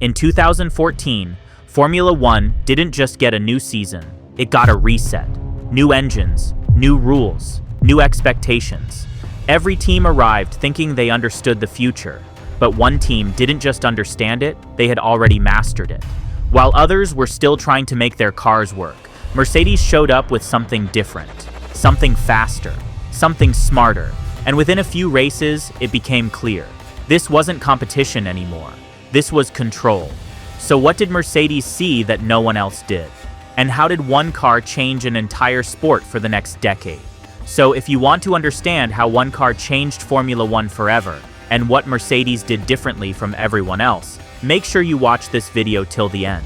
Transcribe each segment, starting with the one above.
In 2014, Formula One didn't just get a new season, it got a reset. New engines, new rules, new expectations. Every team arrived thinking they understood the future, but one team didn't just understand it, they had already mastered it. While others were still trying to make their cars work, Mercedes showed up with something different, something faster, something smarter, and within a few races, it became clear. This wasn't competition anymore. This was control. So what did Mercedes see that no one else did? And how did one car change an entire sport for the next decade? So if you want to understand how one car changed Formula One forever, and what Mercedes did differently from everyone else, make sure you watch this video till the end.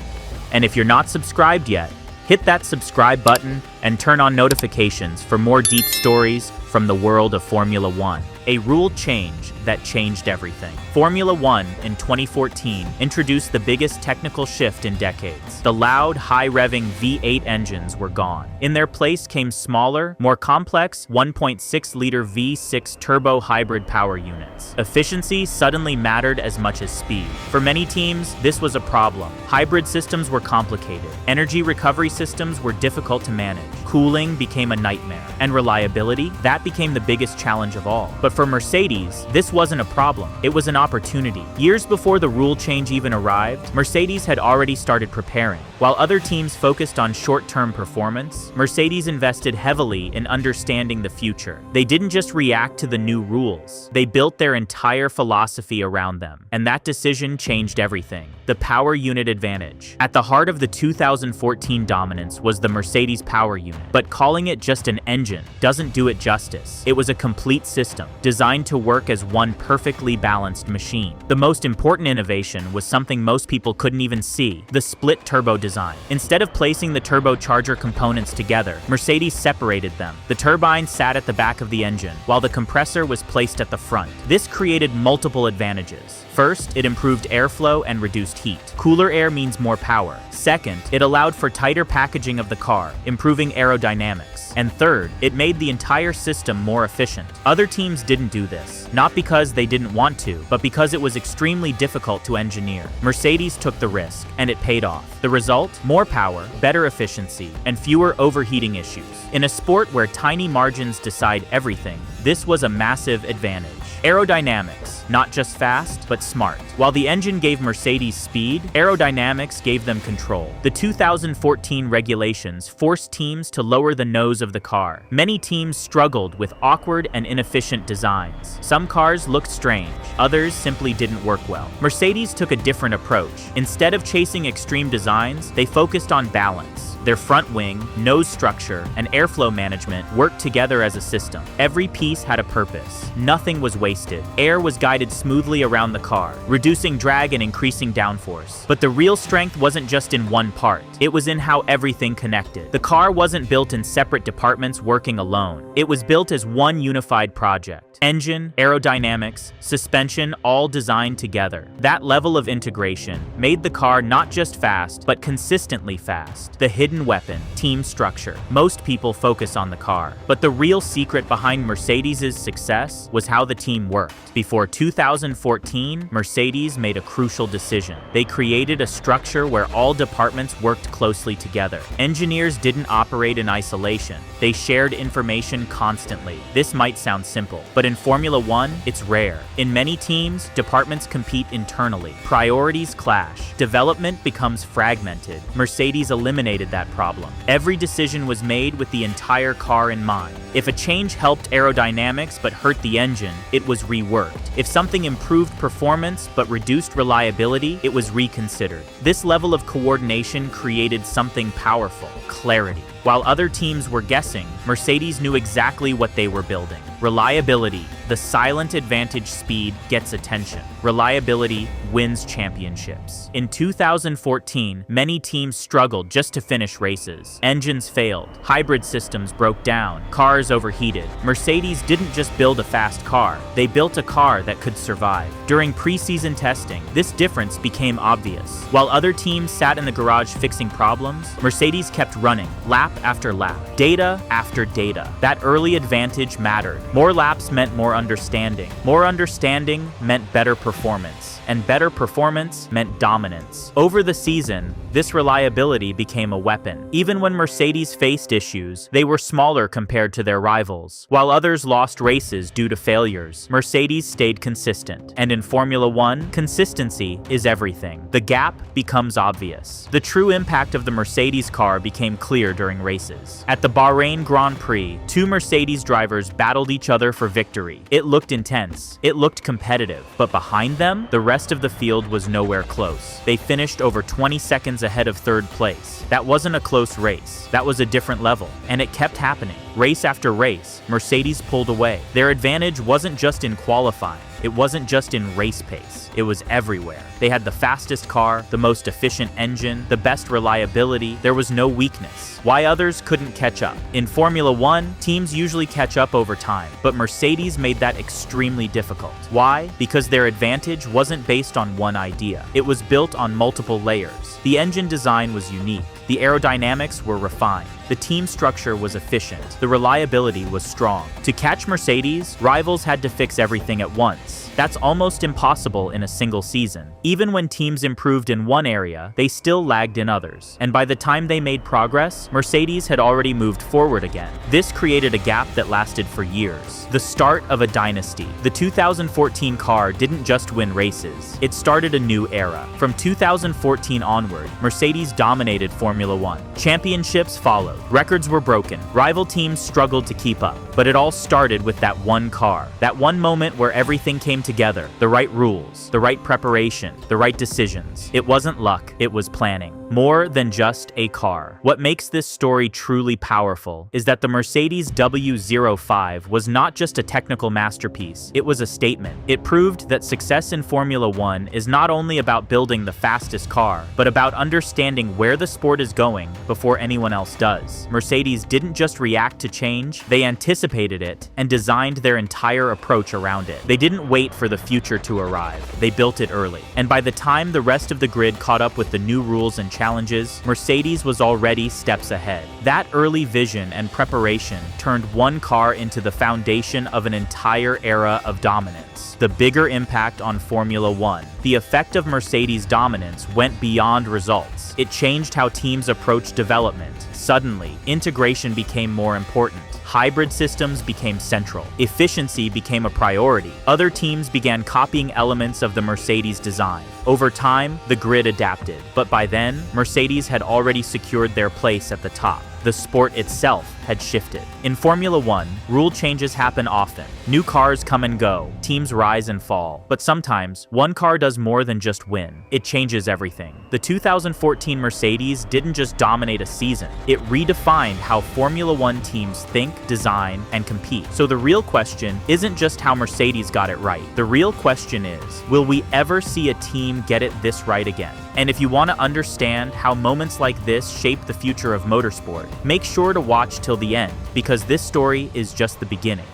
And if you're not subscribed yet, hit that subscribe button and turn on notifications for more deep stories from the world of Formula One. A rule change that changed everything. Formula One in 2014 introduced the biggest technical shift in decades. The loud, high-revving V8 engines were gone. In their place came smaller, more complex 1.6-liter V6 turbo hybrid power units. Efficiency suddenly mattered as much as speed. For many teams, this was a problem. Hybrid systems were complicated. Energy recovery systems were difficult to manage. Cooling became a nightmare. And reliability, that became the biggest challenge of all. But for Mercedes, this wasn't a problem. It was an opportunity. Years before the rule change even arrived, Mercedes had already started preparing. While other teams focused on short-term performance, Mercedes invested heavily in understanding the future. They didn't just react to the new rules. They built their entire philosophy around them. And that decision changed everything. The power unit advantage. At the heart of the 2014 dominance was the Mercedes power unit. But calling it just an engine doesn't do it justice. It was a complete system, designed to work as one perfectly balanced machine. The most important innovation was something most people couldn't even see: the split turbo design. Instead of placing the turbocharger components together, Mercedes separated them. The turbine sat at the back of the engine, while the compressor was placed at the front. This created multiple advantages. First, it improved airflow and reduced heat. Cooler air means more power. Second, it allowed for tighter packaging of the car, improving aerodynamics. And third, it made the entire system more efficient. Other teams didn't do this, not because they didn't want to, but because it was extremely difficult to engineer. Mercedes took the risk, and it paid off. The result? More power, better efficiency, and fewer overheating issues. In a sport where tiny margins decide everything, this was a massive advantage. Aerodynamics, not just fast, but smart. While the engine gave Mercedes speed, aerodynamics gave them control. The 2014 regulations forced teams to lower the nose of the car. Many teams struggled with awkward and inefficient designs. Some cars looked strange, others simply didn't work well. Mercedes took a different approach. Instead of chasing extreme designs, they focused on balance. Their front wing, nose structure, and airflow management worked together as a system. Every piece had a purpose. Nothing was wasted. Air was guided smoothly around the car, reducing drag and increasing downforce. But the real strength wasn't just in one part. It was in how everything connected. The car wasn't built in separate departments working alone. It was built as one unified project. Engine, aerodynamics, suspension, all designed together. That level of integration made the car not just fast, but consistently fast. The hidden weapon, team structure. Most people focus on the car, but the real secret behind Mercedes' success was how the team worked. Before 2014, Mercedes made a crucial decision. They created a structure where all departments worked closely together. Engineers didn't operate in isolation. They shared information constantly. This might sound simple, but in Formula One, it's rare. In many teams, departments compete internally. Priorities clash. Development becomes fragmented. Mercedes eliminated that problem. Every decision was made with the entire car in mind. If a change helped aerodynamics but hurt the engine, it was reworked. If something improved performance but reduced reliability, it was reconsidered. This level of coordination created something powerful: clarity. While other teams were guessing, Mercedes knew exactly what they were building. Reliability, the silent advantage. Speed gets attention. Reliability wins championships. In 2014, many teams struggled just to finish races. Engines failed. Hybrid systems broke down. Cars overheated. Mercedes didn't just build a fast car. They built a car that could survive. During preseason testing, this difference became obvious. While other teams sat in the garage fixing problems, Mercedes kept running, lap after lap, data after data. That early advantage mattered. More laps meant more understanding. More understanding meant better performance. And better performance meant dominance. Over the season, this reliability became a weapon. Even when Mercedes faced issues, they were smaller compared to their rivals. While others lost races due to failures, Mercedes stayed consistent. And in Formula One, consistency is everything. The gap becomes obvious. The true impact of the Mercedes car became clear during races. At the Bahrain Grand Prix, two Mercedes drivers battled each other for victory. It looked intense. It looked competitive. But behind them, the rest of the field was nowhere close. They finished over 20 seconds ahead of third place. That wasn't a close race. That was a different level. And it kept happening. Race after race, Mercedes pulled away. Their advantage wasn't just in qualifying. It wasn't just in race pace. It was everywhere. They had the fastest car, the most efficient engine, the best reliability. There was no weakness. Why others couldn't catch up? In Formula One, teams usually catch up over time, but Mercedes made that extremely difficult. Why? Because their advantage wasn't based on one idea. It was built on multiple layers. The engine design was unique. The aerodynamics were refined. The team structure was efficient. The reliability was strong. To catch Mercedes, rivals had to fix everything at once. That's almost impossible in a single season. Even when teams improved in one area, they still lagged in others. And by the time they made progress, Mercedes had already moved forward again. This created a gap that lasted for years. The start of a dynasty. The 2014 car didn't just win races. It started a new era. From 2014 onward, Mercedes dominated Formula One. Championships followed. Records were broken. Rival teams struggled to keep up. But it all started with that one car. That one moment where everything came together. The right rules, the right preparation, the right decisions. It wasn't luck, it was planning. More than just a car. What makes this story truly powerful is that the Mercedes W05 was not just a technical masterpiece, it was a statement. It proved that success in Formula One is not only about building the fastest car, but about understanding where the sport is going before anyone else does. Mercedes didn't just react to change, they anticipated it and designed their entire approach around it. They didn't wait for the future to arrive, they built it early. And by the time the rest of the grid caught up with the new rules and challenges, Mercedes was already steps ahead. That early vision and preparation turned one car into the foundation of an entire era of dominance. The bigger impact on Formula One. The effect of Mercedes' dominance went beyond results. It changed how teams approached development. Suddenly, integration became more important. Hybrid systems became central. Efficiency became a priority. Other teams began copying elements of the Mercedes design. Over time, the grid adapted, but by then, Mercedes had already secured their place at the top. The sport itself had shifted. In Formula One, rule changes happen often. New cars come and go, teams rise and fall. But sometimes, one car does more than just win. It changes everything. The 2014 Mercedes didn't just dominate a season. It redefined how Formula One teams think, design, and compete. So the real question isn't just how Mercedes got it right. The real question is, will we ever see a team get it this right again? And if you want to understand how moments like this shape the future of motorsport, make sure to watch till the end, because this story is just the beginning.